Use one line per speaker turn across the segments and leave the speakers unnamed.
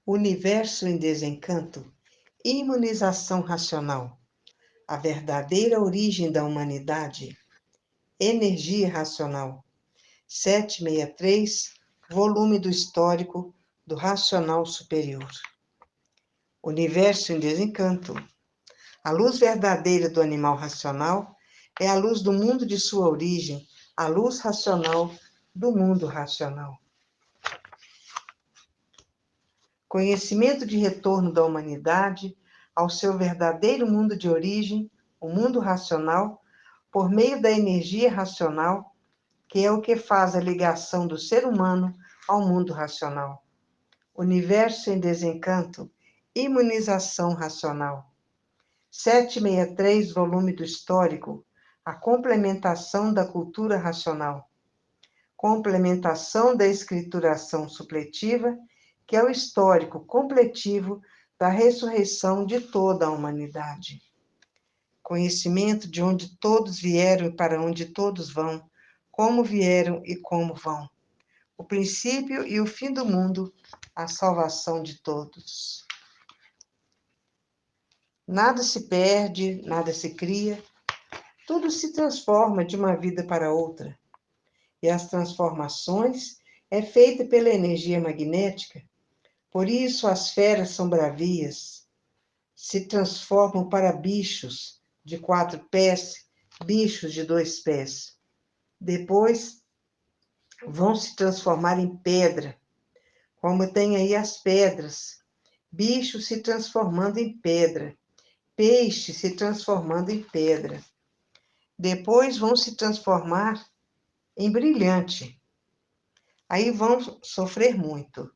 Universo em desencanto, imunização racional, a verdadeira origem da humanidade, energia racional, 763, volume do histórico do racional superior. Universo em desencanto, a luz verdadeira do animal racional é a luz do mundo de sua origem, a luz racional do mundo racional. Conhecimento de retorno da humanidade ao seu verdadeiro mundo de origem, o mundo racional, por meio da energia racional, que é o que faz a ligação do ser humano ao mundo racional. Universo em desencanto, imunização racional. 763, volume do histórico, a complementação da cultura racional. Complementação da escrituração supletiva, que é o histórico completivo da ressurreição de toda a humanidade. Conhecimento de onde todos vieram e para onde todos vão, como vieram e como vão. O princípio e o fim do mundo, a salvação de todos. Nada se perde, nada se cria, tudo se transforma de uma vida para outra. E as transformações é feita pela energia magnética. Por isso as feras são bravias, se transformam para bichos de 4 pés, bichos de 2 pés. Depois vão se transformar em pedra, como tem aí as pedras, bichos se transformando em pedra, peixe se transformando em pedra. Depois vão se transformar em brilhante. Aí vão sofrer muito,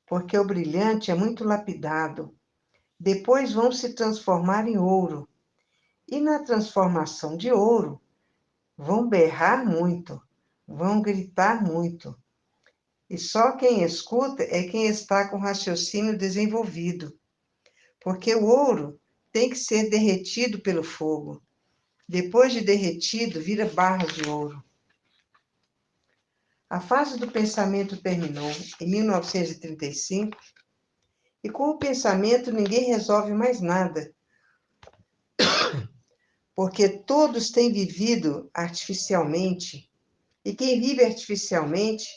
porque o brilhante é muito lapidado. Depois vão se transformar em ouro. E na transformação de ouro, vão berrar muito, vão gritar muito. E só quem escuta é quem está com raciocínio desenvolvido, porque o ouro tem que ser derretido pelo fogo. Depois de derretido, vira barras de ouro. A fase do pensamento terminou em 1935, e com o pensamento ninguém resolve mais nada, porque todos têm vivido artificialmente, e quem vive artificialmente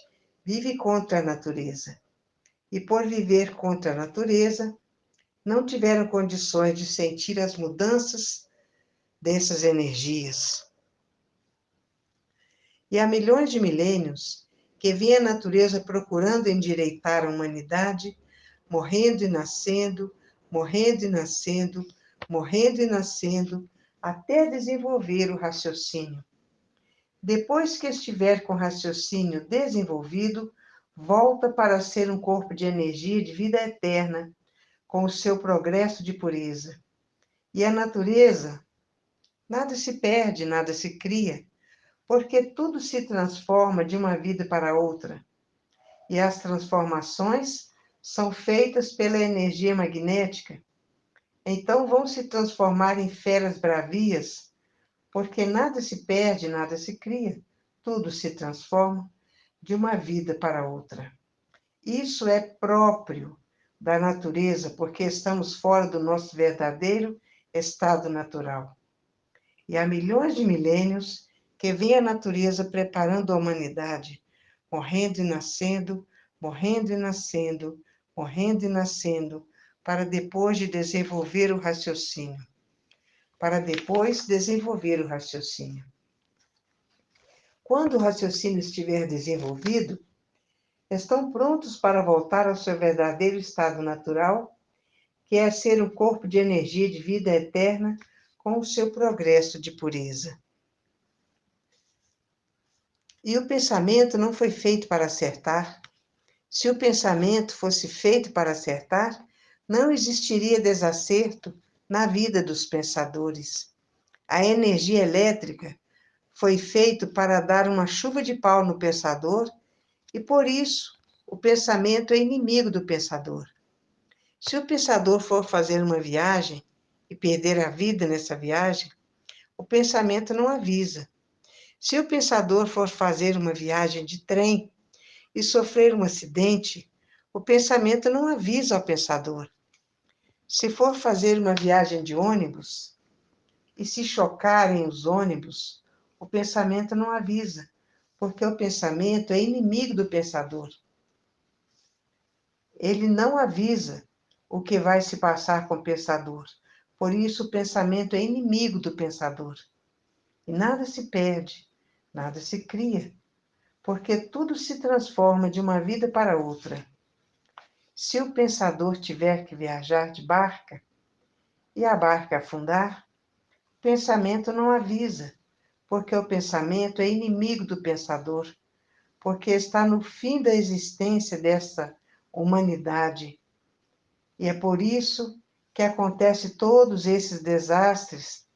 vive contra a natureza. E por viver contra a natureza, não tiveram condições de sentir as mudanças dessas energias. E há milhões de milênios que vem a natureza procurando endireitar a humanidade, morrendo e nascendo, morrendo e nascendo, morrendo e nascendo, até desenvolver o raciocínio. Depois que estiver com o raciocínio desenvolvido, volta para ser um corpo de energia de vida eterna, com o seu progresso de pureza. E a natureza, nada se perde, nada se cria, porque tudo se transforma de uma vida para outra. E as transformações são feitas pela energia magnética. Então vão se transformar em feras bravias, porque nada se perde, nada se cria, tudo se transforma de uma vida para outra. Isso é próprio da natureza, porque estamos fora do nosso verdadeiro estado natural. E há milhões de milênios que vem a natureza preparando a humanidade, morrendo e nascendo, morrendo e nascendo, morrendo e nascendo, para depois de desenvolver o raciocínio. Para depois desenvolver o raciocínio. Quando o raciocínio estiver desenvolvido, estão prontos para voltar ao seu verdadeiro estado natural, que é ser um corpo de energia de vida eterna com o seu progresso de pureza. E o pensamento não foi feito para acertar. Se o pensamento fosse feito para acertar, não existiria desacerto na vida dos pensadores. A energia elétrica foi feita para dar uma chuva de pau no pensador, e por isso o pensamento é inimigo do pensador. Se o pensador for fazer uma viagem e perder a vida nessa viagem, o pensamento não avisa. Se o pensador for fazer uma viagem de trem e sofrer um acidente, O pensamento não avisa ao pensador. Se for fazer uma viagem de ônibus e se chocarem os ônibus, o pensamento não avisa, porque o pensamento é inimigo do pensador. Ele não avisa o que vai se passar com o pensador. Por isso, o pensamento é inimigo do pensador. E nada se perde, nada se cria, porque tudo se transforma de uma vida para outra. Se o pensador tiver que viajar de barca e a barca afundar, o pensamento não avisa, porque o pensamento é inimigo do pensador, porque está no fim da existência dessa humanidade. E é por isso que acontece todos esses desastres,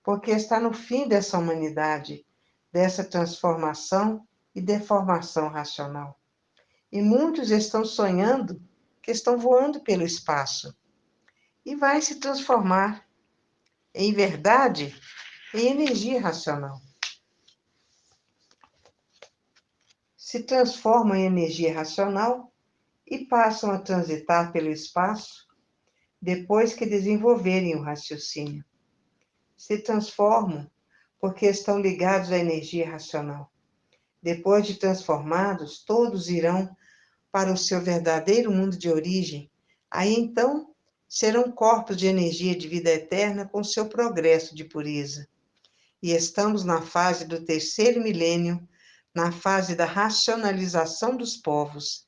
porque está no fim dessa humanidade, dessa transformação e deformação racional. E muitos estão sonhando que estão voando pelo espaço e vai se transformar em verdade, em energia racional. Se transformam em energia racional e passam a transitar pelo espaço depois que desenvolverem o raciocínio. Se transformam porque estão ligados à energia racional. Depois de transformados, todos irão para o seu verdadeiro mundo de origem. Aí então serão corpos de energia de vida eterna com seu progresso de pureza. E estamos na fase do terceiro milênio, na fase da racionalização dos povos,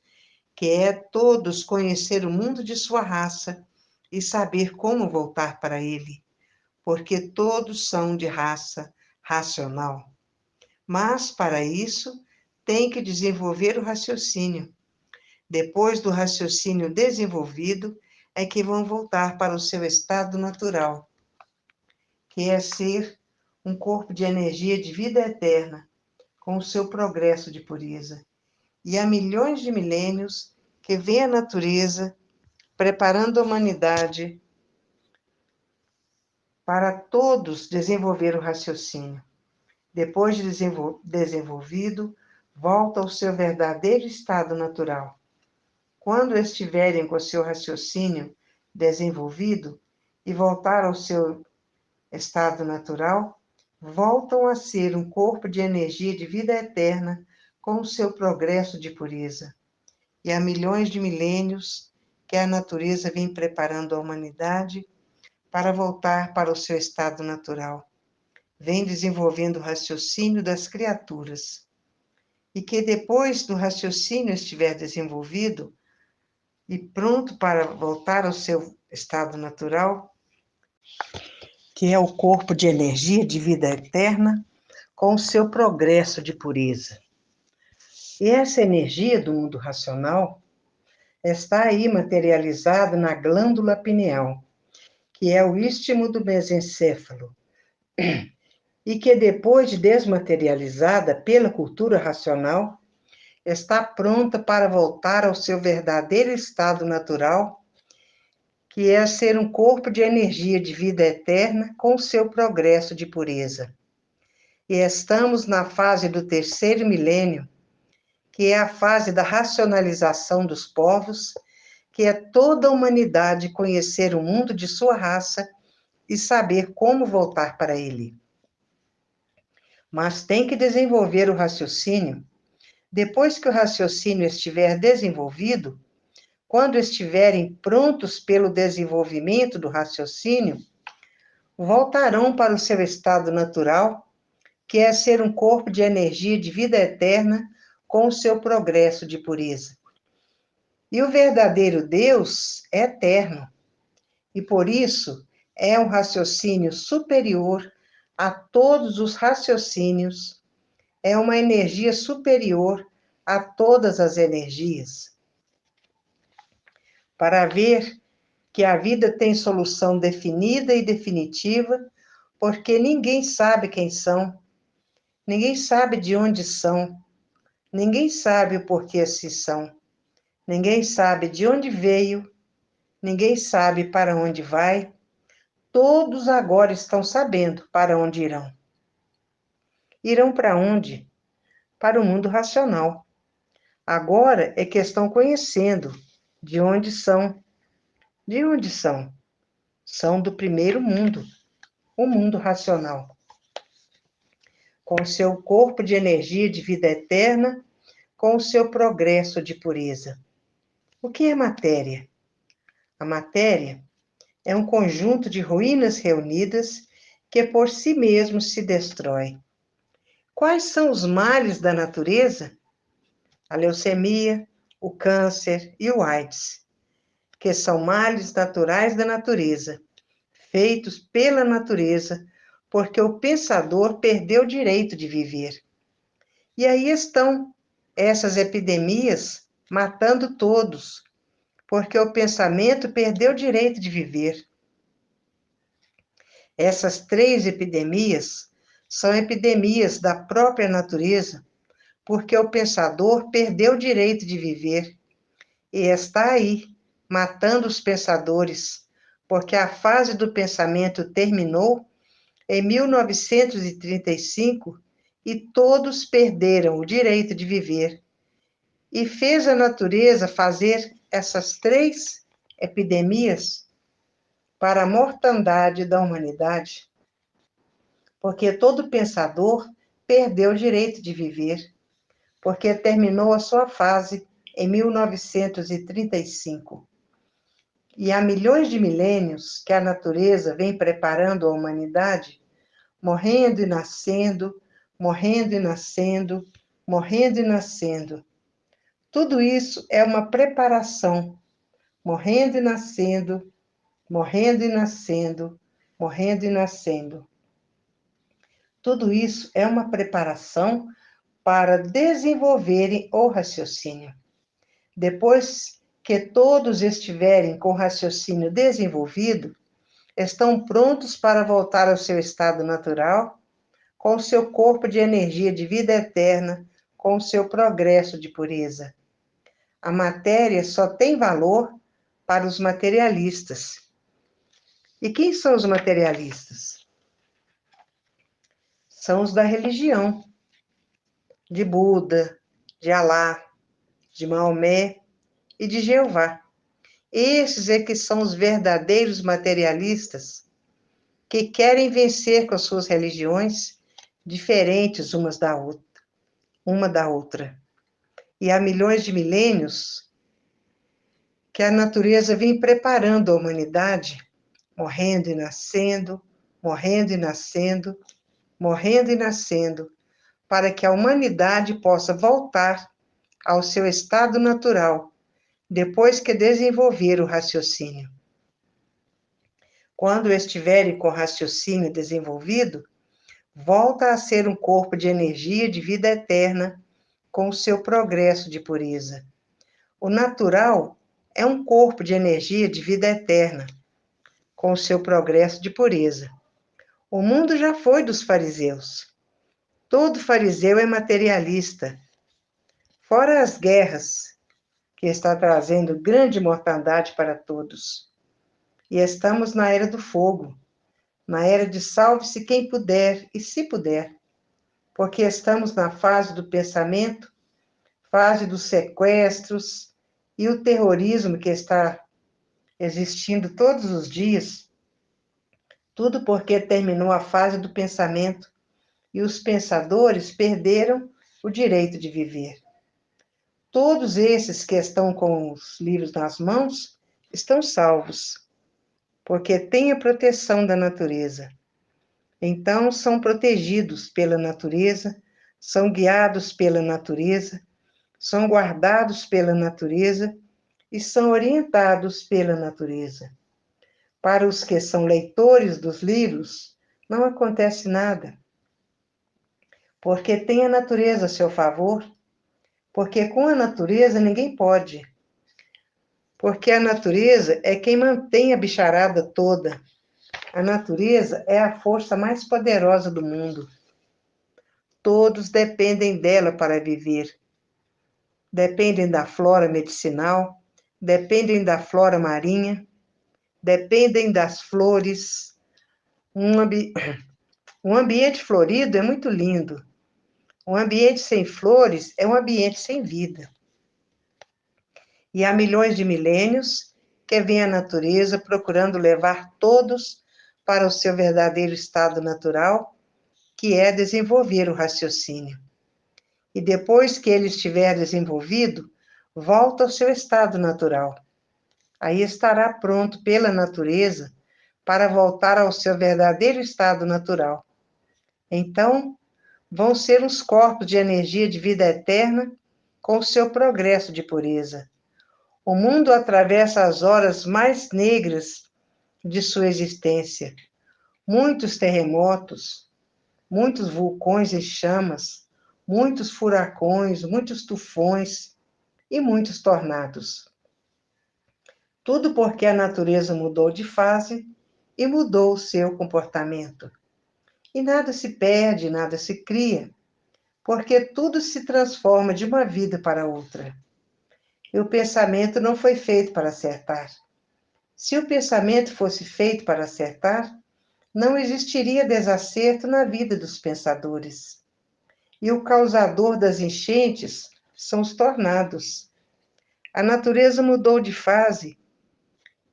que é todos conhecer o mundo de sua raça e saber como voltar para ele, porque todos são de raça racional. Mas, para isso, tem que desenvolver o raciocínio. Depois do raciocínio desenvolvido, é que vão voltar para o seu estado natural, que é ser um corpo de energia de vida eterna, com o seu progresso de pureza. E há milhões de milênios que vem a natureza preparando a humanidade para todos desenvolver o raciocínio. Depois de desenvolvido, volta ao seu verdadeiro estado natural. Quando estiverem com o seu raciocínio desenvolvido e voltar ao seu estado natural, voltam a ser um corpo de energia de vida eterna com o seu progresso de pureza. E há milhões de milênios que a natureza vem preparando a humanidade para voltar para o seu estado natural. Vem desenvolvendo o raciocínio das criaturas. E que depois do raciocínio estiver desenvolvido e pronto para voltar ao seu estado natural, que é o corpo de energia de vida eterna, com o seu progresso de pureza. E essa energia do mundo racional está aí materializada na glândula pineal, que é o istmo do mesencéfalo, e que depois de desmaterializada pela cultura racional, está pronta para voltar ao seu verdadeiro estado natural, que é ser um corpo de energia de vida eterna com o seu progresso de pureza. E estamos na fase do terceiro milênio, que é a fase da racionalização dos povos, que é toda a humanidade conhecer o mundo de sua raça e saber como voltar para ele. Mas tem que desenvolver o raciocínio. Depois que o raciocínio estiver desenvolvido, quando estiverem prontos pelo desenvolvimento do raciocínio, voltarão para o seu estado natural, que é ser um corpo de energia de vida eterna com o seu progresso de pureza. E o verdadeiro Deus é eterno, e por isso é um raciocínio superior a todos os raciocínios, é uma energia superior a todas as energias. Para ver que a vida tem solução definida e definitiva, porque ninguém sabe quem são, ninguém sabe de onde são, ninguém sabe o porquê se são, ninguém sabe de onde veio, ninguém sabe para onde vai, todos agora estão sabendo para onde irão. Irão para onde? Para o mundo racional. Agora é que estão conhecendo De onde são? De onde são? São do primeiro mundo, o mundo racional, com o seu corpo de energia de vida eterna, com o seu progresso de pureza. O que é matéria? A matéria é um conjunto de ruínas reunidas que por si mesmo se destrói. Quais são os males da natureza? A leucemia, o câncer e o AIDS, que são males naturais da natureza, feitos pela natureza, porque o pensador perdeu o direito de viver. E aí estão essas epidemias matando todos, porque o pensamento perdeu o direito de viver. Essas 3 epidemias são epidemias da própria natureza, porque o pensador perdeu o direito de viver e está aí, matando os pensadores, porque a fase do pensamento terminou em 1935 e todos perderam o direito de viver. E fez a natureza fazer essas 3 epidemias para a mortandade da humanidade, porque todo pensador perdeu o direito de viver, porque terminou a sua fase em 1935. E há milhões de milênios que a natureza vem preparando a humanidade, morrendo e nascendo, morrendo e nascendo, morrendo e nascendo. Tudo isso é uma preparação, morrendo e nascendo, morrendo e nascendo, morrendo e nascendo. Tudo isso é uma preparação para desenvolverem o raciocínio. Depois que todos estiverem com o raciocínio desenvolvido, estão prontos para voltar ao seu estado natural, com o seu corpo de energia de vida eterna, com o seu progresso de pureza. A matéria só tem valor para os materialistas. E quem são os materialistas? São os da religião, de Buda, de Alá, de Maomé e de Jeová. Esses é que são os verdadeiros materialistas, que querem vencer com as suas religiões, diferentes uma da outra. E há milhões de milênios que a natureza vem preparando a humanidade, morrendo e nascendo, morrendo e nascendo, morrendo e nascendo, para que a humanidade possa voltar ao seu estado natural, depois que desenvolver o raciocínio. Quando estiverem com o raciocínio desenvolvido, volta a ser um corpo de energia de vida eterna, com o seu progresso de pureza. O natural é um corpo de energia de vida eterna, com o seu progresso de pureza. O mundo já foi dos fariseus. Todo fariseu é materialista. Fora as guerras, que está trazendo grande mortandade para todos. E estamos na era do fogo, na era de salve-se quem puder e se puder, porque estamos na fase do pensamento, fase dos sequestros e o terrorismo que está existindo todos os dias, tudo porque terminou a fase do pensamento e os pensadores perderam o direito de viver. Todos esses que estão com os livros nas mãos estão salvos, porque têm a proteção da natureza. Então, são protegidos pela natureza, são guiados pela natureza, são guardados pela natureza e são orientados pela natureza. Para os que são leitores dos livros, não acontece nada, porque tem a natureza a seu favor, porque com a natureza ninguém pode, porque a natureza é quem mantém a bicharada toda. A natureza é a força mais poderosa do mundo. Todos dependem dela para viver. Dependem da flora medicinal, dependem da flora marinha, dependem das flores. Um ambiente florido é muito lindo. Um ambiente sem flores é um ambiente sem vida. E há milhões de milênios que vem a natureza procurando levar todos para o seu verdadeiro estado natural, que é desenvolver o raciocínio. E depois que ele estiver desenvolvido, volta ao seu estado natural. Aí estará pronto pela natureza para voltar ao seu verdadeiro estado natural. Então, vão ser os corpos de energia de vida eterna com o seu progresso de pureza. O mundo atravessa as horas mais negras de sua existência. Muitos terremotos, muitos vulcões em chamas, muitos furacões, muitos tufões e muitos tornados. Tudo porque a natureza mudou de fase e mudou o seu comportamento. E nada se perde, nada se cria, porque tudo se transforma de uma vida para outra. E o pensamento não foi feito para acertar. Se o pensamento fosse feito para acertar, não existiria desacerto na vida dos pensadores. E o causador das enchentes são os tornados. A natureza mudou de fase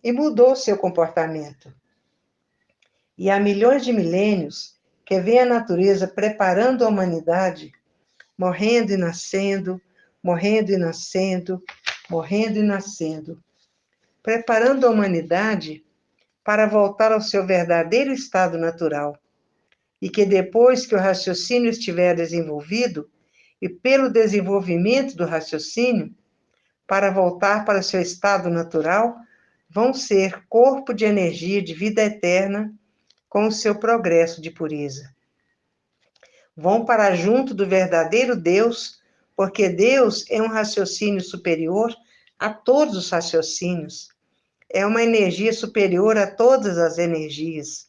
e mudou seu comportamento. E há milhões de milênios que vem a natureza preparando a humanidade, morrendo e nascendo, morrendo e nascendo, morrendo e nascendo, preparando a humanidade para voltar ao seu verdadeiro estado natural. E que depois que o raciocínio estiver desenvolvido, e pelo desenvolvimento do raciocínio, para voltar para seu estado natural, vão ser corpo de energia de vida eterna com o seu progresso de pureza. Vão para junto do verdadeiro Deus, porque Deus é um raciocínio superior a todos os raciocínios. É uma energia superior a todas as energias.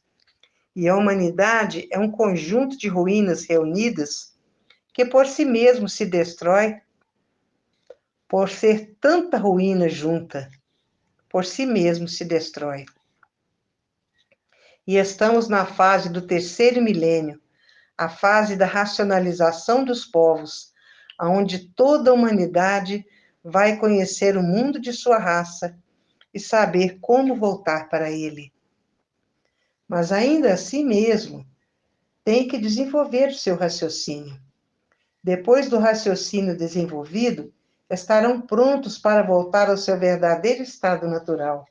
E a humanidade é um conjunto de ruínas reunidas que por si mesmo se destrói, por ser tanta ruína junta, por si mesmo se destrói. E estamos na fase do terceiro milênio, a fase da racionalização dos povos, onde toda a humanidade vai conhecer o mundo de sua raça e saber como voltar para ele. Mas ainda assim mesmo, tem que desenvolver o seu raciocínio. Depois do raciocínio desenvolvido, estarão prontos para voltar ao seu verdadeiro estado natural.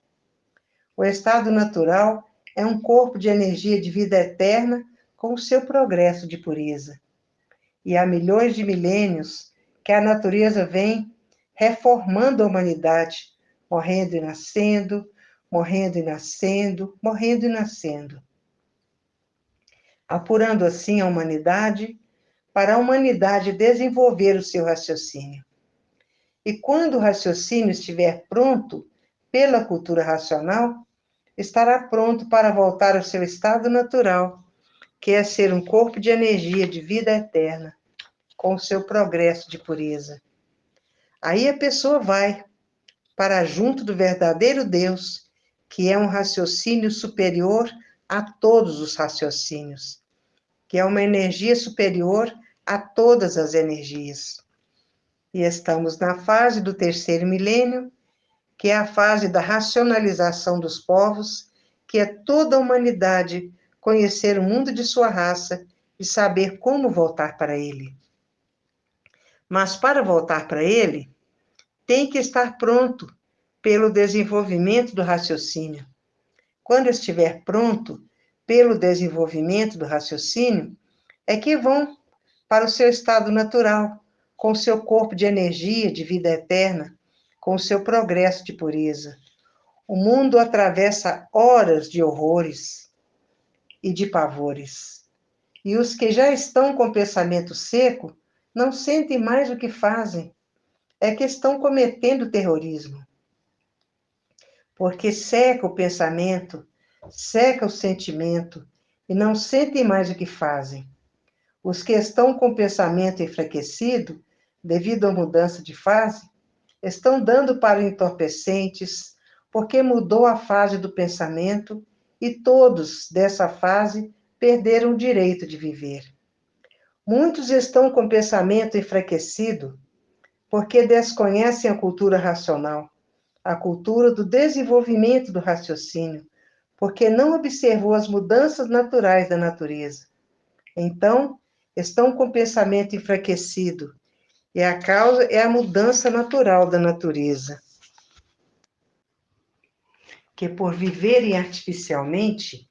O estado natural é um corpo de energia de vida eterna com o seu progresso de pureza. E há milhões de milênios que a natureza vem reformando a humanidade, morrendo e nascendo, morrendo e nascendo, morrendo e nascendo. Apurando assim a humanidade, para a humanidade desenvolver o seu raciocínio. E quando o raciocínio estiver pronto pela cultura racional, estará pronto para voltar ao seu estado natural, que é ser um corpo de energia de vida eterna, com o seu progresso de pureza. Aí a pessoa vai para junto do verdadeiro Deus, que é um raciocínio superior a todos os raciocínios, que é uma energia superior a todas as energias. E estamos na fase do terceiro milênio, que é a fase da racionalização dos povos, que é toda a humanidade conhecer o mundo de sua raça e saber como voltar para ele. Mas para voltar para ele, tem que estar pronto pelo desenvolvimento do raciocínio. Quando estiver pronto pelo desenvolvimento do raciocínio, é que vão para o seu estado natural, com o seu corpo de energia, de vida eterna, com o seu progresso de pureza. O mundo atravessa horas de horrores e de pavores. E os que já estão com o pensamento seco não sentem mais o que fazem. É que estão cometendo terrorismo. Porque seca o pensamento, seca o sentimento e não sentem mais o que fazem. Os que estão com o pensamento enfraquecido, devido à mudança de fase, estão dando para entorpecentes, porque mudou a fase do pensamento e todos dessa fase perderam o direito de viver. Muitos estão com o pensamento enfraquecido, porque desconhecem a cultura racional, a cultura do desenvolvimento do raciocínio, porque não observou as mudanças naturais da natureza. Então, estão com o pensamento enfraquecido, e a causa é a mudança natural da natureza. Que por viverem artificialmente,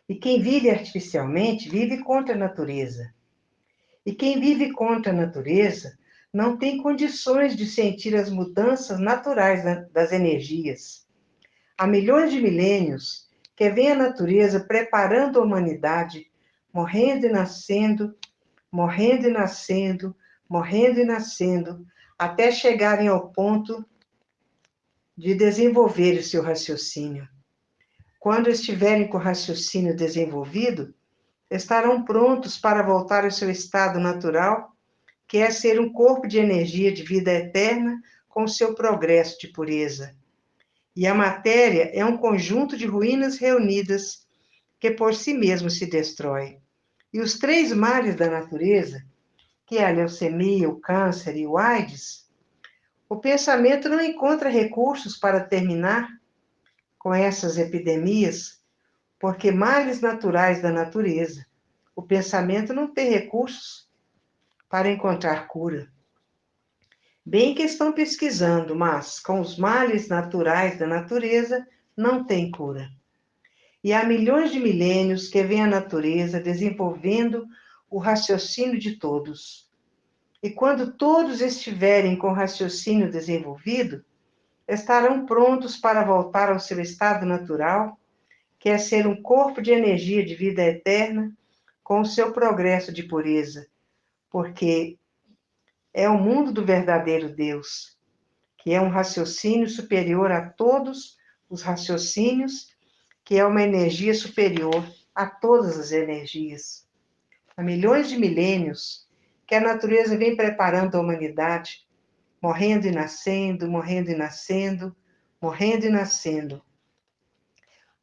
e quem vive artificialmente vive contra a natureza. E quem vive contra a natureza não tem condições de sentir as mudanças naturais das energias. Há milhões de milênios que vem a natureza preparando a humanidade, morrendo e nascendo, morrendo e nascendo, morrendo e nascendo, até chegarem ao ponto de desenvolver o seu raciocínio. Quando estiverem com o raciocínio desenvolvido, estarão prontos para voltar ao seu estado natural, que é ser um corpo de energia de vida eterna com seu progresso de pureza. E a matéria é um conjunto de ruínas reunidas que por si mesmo se destrói. E os 3 males da natureza, que é a leucemia, o câncer e o AIDS, o pensamento não encontra recursos para terminar com essas epidemias, porque males naturais da natureza, o pensamento não tem recursos para encontrar cura. Bem que estão pesquisando, mas com os males naturais da natureza não tem cura. E há milhões de milênios que vem a natureza desenvolvendo o raciocínio de todos. E quando todos estiverem com o raciocínio desenvolvido, estarão prontos para voltar ao seu estado natural, que é ser um corpo de energia de vida eterna com o seu progresso de pureza, porque é o mundo do verdadeiro Deus, que é um raciocínio superior a todos os raciocínios, que é uma energia superior a todas as energias. Há milhões de milênios que a natureza vem preparando a humanidade, morrendo e nascendo, morrendo e nascendo, morrendo e nascendo.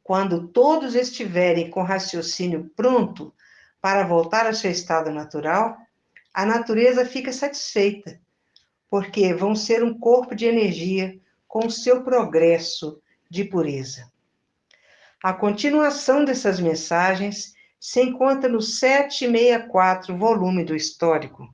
Quando todos estiverem com o raciocínio pronto para voltar ao seu estado natural, a natureza fica satisfeita, porque vão ser um corpo de energia com o seu progresso de pureza. A continuação dessas mensagens se encontra no 764, volume do Histórico.